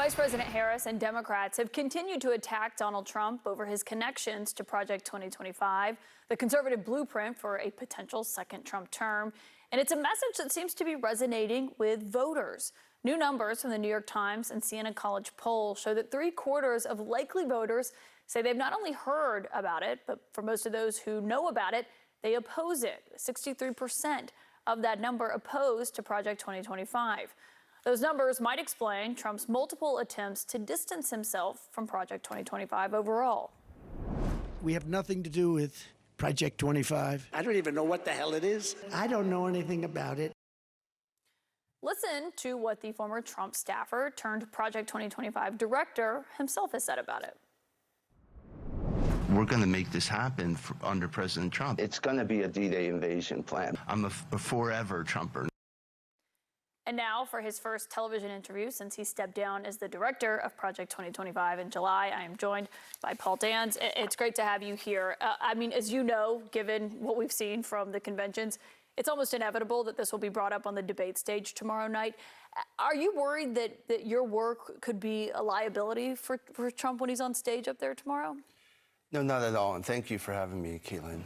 Vice President Harris and Democrats have continued to attack Donald Trump over his connections to Project 2025, the conservative blueprint for a potential second Trump term. And it's a message that seems to be resonating with voters. New numbers from the New York Times and Siena College poll show that 3/4 of likely voters say they've not only heard about it, but for most of those who know about it, they oppose it. 63% of that number opposed to Project 2025. Those numbers might explain Trump's multiple attempts to distance himself from Project 2025 overall. We have nothing to do with Project 25. I don't even know what the hell it is. I don't know anything about it. Listen to what the former Trump staffer turned Project 2025 director himself has said about it. We're going to make this happen under President Trump. It's going to be a D-Day invasion plan. I'm a forever Trumper. And now for his first television interview since he stepped down as the director of Project 2025 in July, I am joined by Paul Dans. It's great to have you here. I mean, as you know, given what we've seen from the conventions, it's almost inevitable that this will be brought up on the debate stage tomorrow night. Are you worried that your work could be a liability for Trump when he's on stage up there tomorrow? No, not at all. And thank you for having me, Caitlin.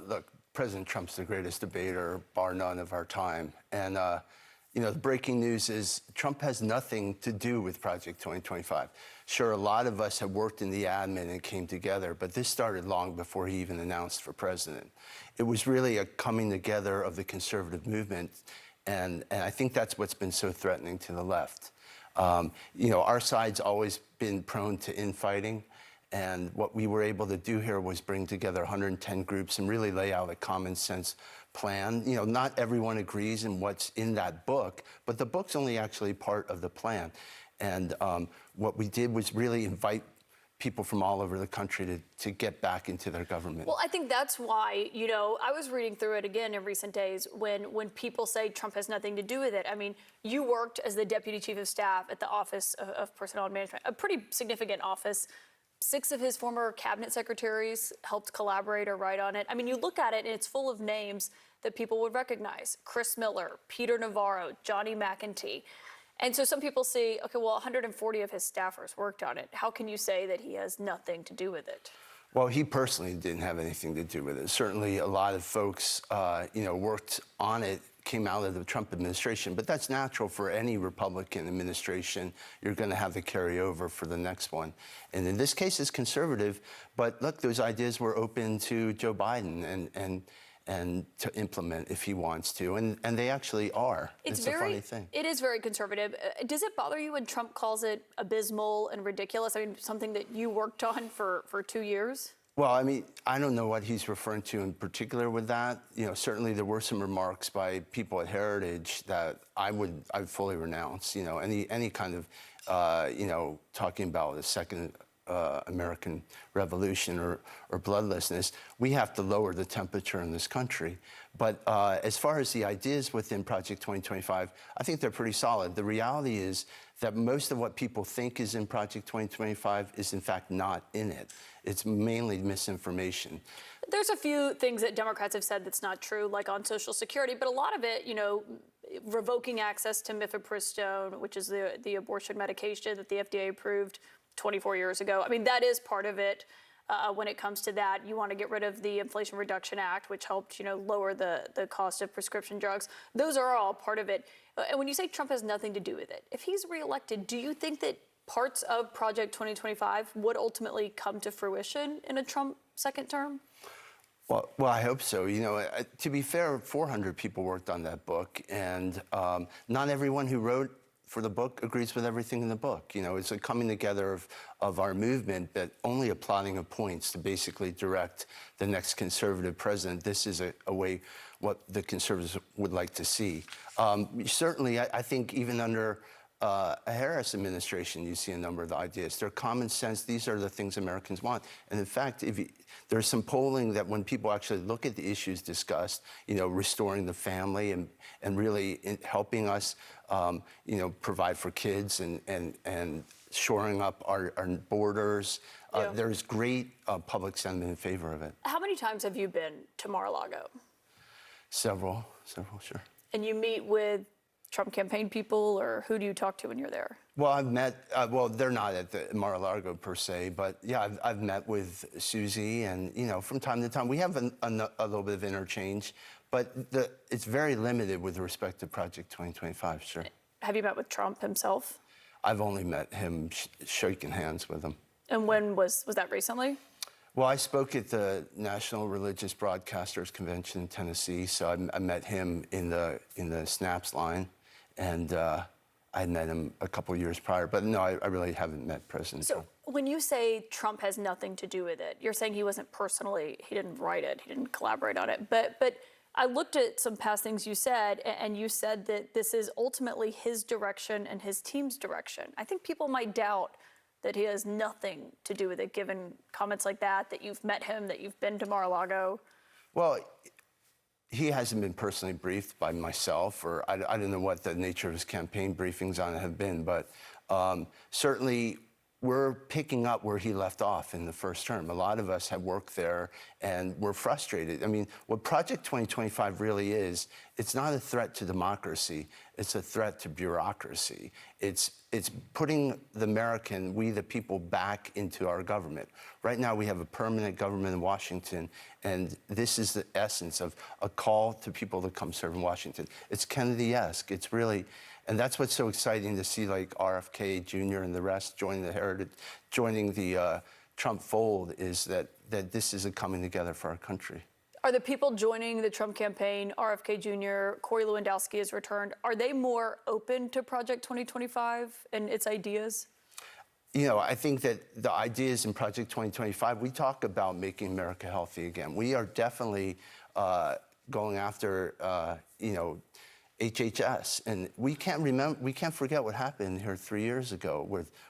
Look, President Trump's the greatest debater, bar none, of our time. And, you know, the breaking news is Trump has nothing to do with Project 2025. Sure, a lot of us have worked in the admin and came together, but this started long before he even announced for president. It was really a coming together of the conservative movement, and I think that's what's been so threatening to the left. You know, our side's always been prone to infighting, and what we were able to do here was bring together 110 groups and really lay out a common sense plan. You know, not everyone agrees in what's in that book, but the book's only actually part of the plan. And what we did was really invite people from all over the country to get back into their government. Well, I think that's why, you know, I was reading through it again in recent days when people say Trump has nothing to do with it. I mean, you worked as the Deputy Chief of Staff at the Office of Personnel and Management, a pretty significant office. 6 of his former cabinet secretaries helped collaborate or write on it. I mean, you look at it and it's full of names that people would recognize. Chris Miller, Peter Navarro, Johnny McEntee. And so some people say, okay, well, 140 of his staffers worked on it. How can you say that he has nothing to do with it? Well, he personally didn't have anything to do with it. Certainly a lot of folks, you know, worked on it, came out of the Trump administration, but that's natural for any Republican administration. You're going to have the carryover for the next one. And in this case, it's conservative, but look, those ideas were open to Joe Biden and to implement if he wants to, and they actually are. It's a funny thing. It is very conservative. Does it bother you when Trump calls it abysmal and ridiculous? I mean, something that you worked on for 2 years? Well, I mean, I don't know what he's referring to in particular with that. You know, certainly there were some remarks by people at Heritage that I would fully renounce. You know, any kind of, you know, talking about the second American Revolution or bloodlessness. We have to lower the temperature in this country. But as far as the ideas within Project 2025, I think they're pretty solid. The reality is that most of what people think is in Project 2025 is in fact not in it. It's mainly misinformation. There's a few things that Democrats have said that's not true, like on Social Security, but a lot of it, you know, revoking access to mifepristone, which is the abortion medication that the FDA approved 24 years ago. I mean, that is part of it. When it comes to that, you want to get rid of the Inflation Reduction Act, which helped, you know, lower the cost of prescription drugs. Those are all part of it. And when you say Trump has nothing to do with it, if he's reelected, do you think that parts of Project 2025 would ultimately come to fruition in a Trump second term? Well, I hope so. You know, to be fair, 400 people worked on that book, and not everyone who wrote for the book agrees with everything in the book. You know, it's a coming together of our movement, but only a plotting of points to basically direct the next conservative president. This is a way what the conservatives would like to see. Certainly, I think even under a Harris administration, you see a number of the ideas. They're common sense. These are the things Americans want. And in fact, there's some polling that when people actually look at the issues discussed, you know, restoring the family and really helping us, you know, provide for kids and shoring up our borders, there's great public sentiment in favor of it. How many times have you been to Mar-a-Lago? Several, sure. And you meet with Trump campaign people, or who do you talk to when you're there? Well, I've met, well, they're not at the Mar-a-Lago per se, but yeah, I've met with Susie, and, you know, from time to time, we have a little bit of interchange, but it's very limited with respect to Project 2025, sure. Have you met with Trump himself? I've only met him, shaking hands with him. And when was that recently? Well, I spoke at the National Religious Broadcasters Convention in Tennessee, so I met him in the SNAPS line, and I met him a couple of years prior. But no, I really haven't met President Trump. So when you say Trump has nothing to do with it, you're saying he didn't write it, he didn't collaborate on it. But I looked at some past things you said, and you said that this is ultimately his direction and his team's direction. I think people might doubt that he has nothing to do with it, given comments like that you've met him, that you've been to Mar-a-Lago. Well, he hasn't been personally briefed by myself, or I don't know what the nature of his campaign briefings on it have been, but certainly we're picking up where he left off in the first term. A lot of us have worked there, and we're frustrated. I mean, what Project 2025 really is, it's not a threat to democracy, it's a threat to bureaucracy. It's putting the American, we the people, back into our government. Right now we have a permanent government in Washington, and this is the essence of a call to people to come serve in Washington. It's Kennedy-esque. It's really, and that's what's so exciting to see, like RFK Jr. and the rest joining the Trump fold, is that this is a coming together for our country. Are the people joining the Trump campaign, RFK Jr., Corey Lewandowski has returned, are they more open to Project 2025 and its ideas? You know, I think that the ideas in Project 2025, we talk about making America healthy again. We are definitely going after, you know, HHS, and we can't forget what happened here 3 years ago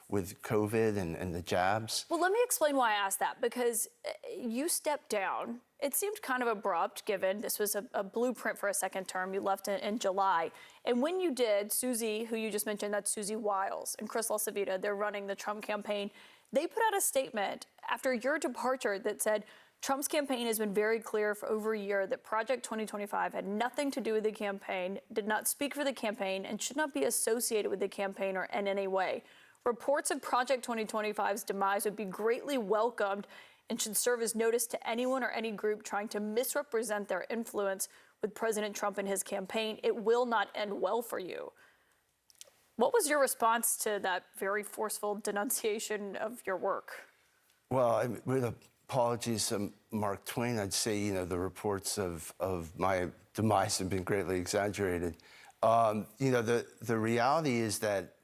with COVID and the jabs. Well, let me explain why I asked that, because you stepped down. It seemed kind of abrupt, given this was a blueprint for a second term. You left in July. And when you did, Susie, who you just mentioned, that's Susie Wiles, and Chris LaCivita, they're running the Trump campaign. They put out a statement after your departure that said, Trump's campaign has been very clear for over a year that Project 2025 had nothing to do with the campaign, did not speak for the campaign, and should not be associated with the campaign or in any way. Reports of Project 2025's demise would be greatly welcomed and should serve as notice to anyone or any group trying to misrepresent their influence with President Trump and his campaign. It will not end well for you. What was your response to that very forceful denunciation of your work? Well, with apologies to Mark Twain, I'd say, you know, the reports of my demise have been greatly exaggerated. You know, the reality is that,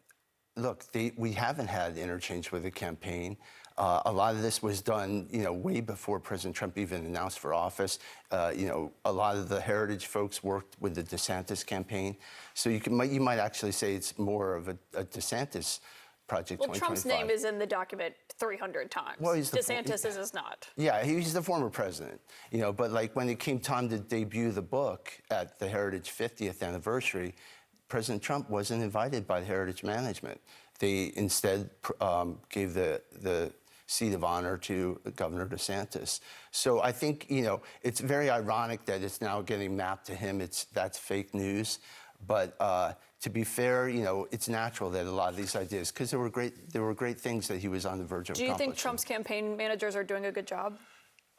look, we haven't had interchange with the campaign. A lot of this was done, you know, way before President Trump even announced for office. You know, a lot of the Heritage folks worked with the DeSantis campaign. So you might actually say it's more of a DeSantis Project 2025. Well, Trump's name is in the document 300 times. Well, DeSantis is not. Yeah, he's the former president, you know, but like when it came time to debut the book at the Heritage 50th anniversary, President Trump wasn't invited by the Heritage management. They instead gave the seat of honor to Governor DeSantis. So I think, you know, it's very ironic that it's now getting mapped to him. That's fake news. But to be fair, you know, it's natural that a lot of these ideas, because there were great things that he was on the verge of accomplishing. Do you think Trump's campaign managers are doing a good job?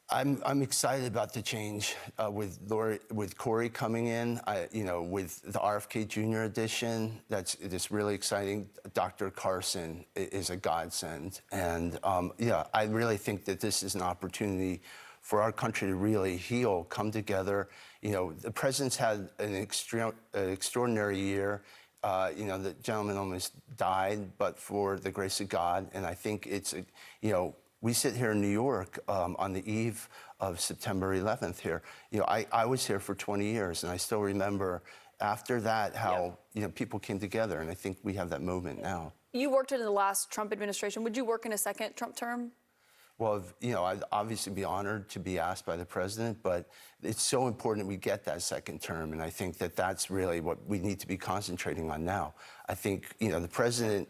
I'm excited about the change with Corey coming in. You know, with the RFK Jr. edition, that's really exciting. Dr. Carson is a godsend, and yeah, I really think that this is an opportunity for our country to really heal, come together. You know, the president's had an extraordinary year. You know, the gentleman almost died, but for the grace of God, and I think it's, you know, we sit here in New York on the eve of September 11th here. You know, I was here for 20 years, and I still remember after that how, you know, people came together, and I think we have that moment now. You worked in the last Trump administration. Would you work in a second Trump term? Well, you know, I'd obviously be honored to be asked by the president, but it's so important that we get that second term, and I think that that's really what we need to be concentrating on now. I think, you know, the president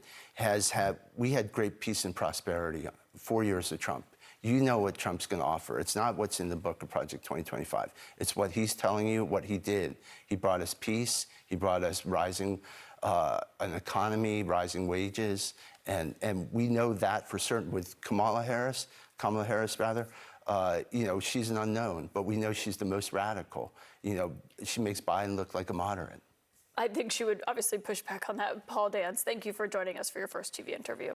we had great peace and prosperity 4 years of Trump. You know what Trump's going to offer. It's not what's in the book of Project 2025. It's what he's telling you, what he did. He brought us peace. He brought us rising an economy, rising wages, and we know that for certain. With Kamala Harris, you know, she's an unknown, but we know she's the most radical. You know, she makes Biden look like a moderate. I think she would obviously push back on that. Paul Dance, thank you for joining us for your first TV interview.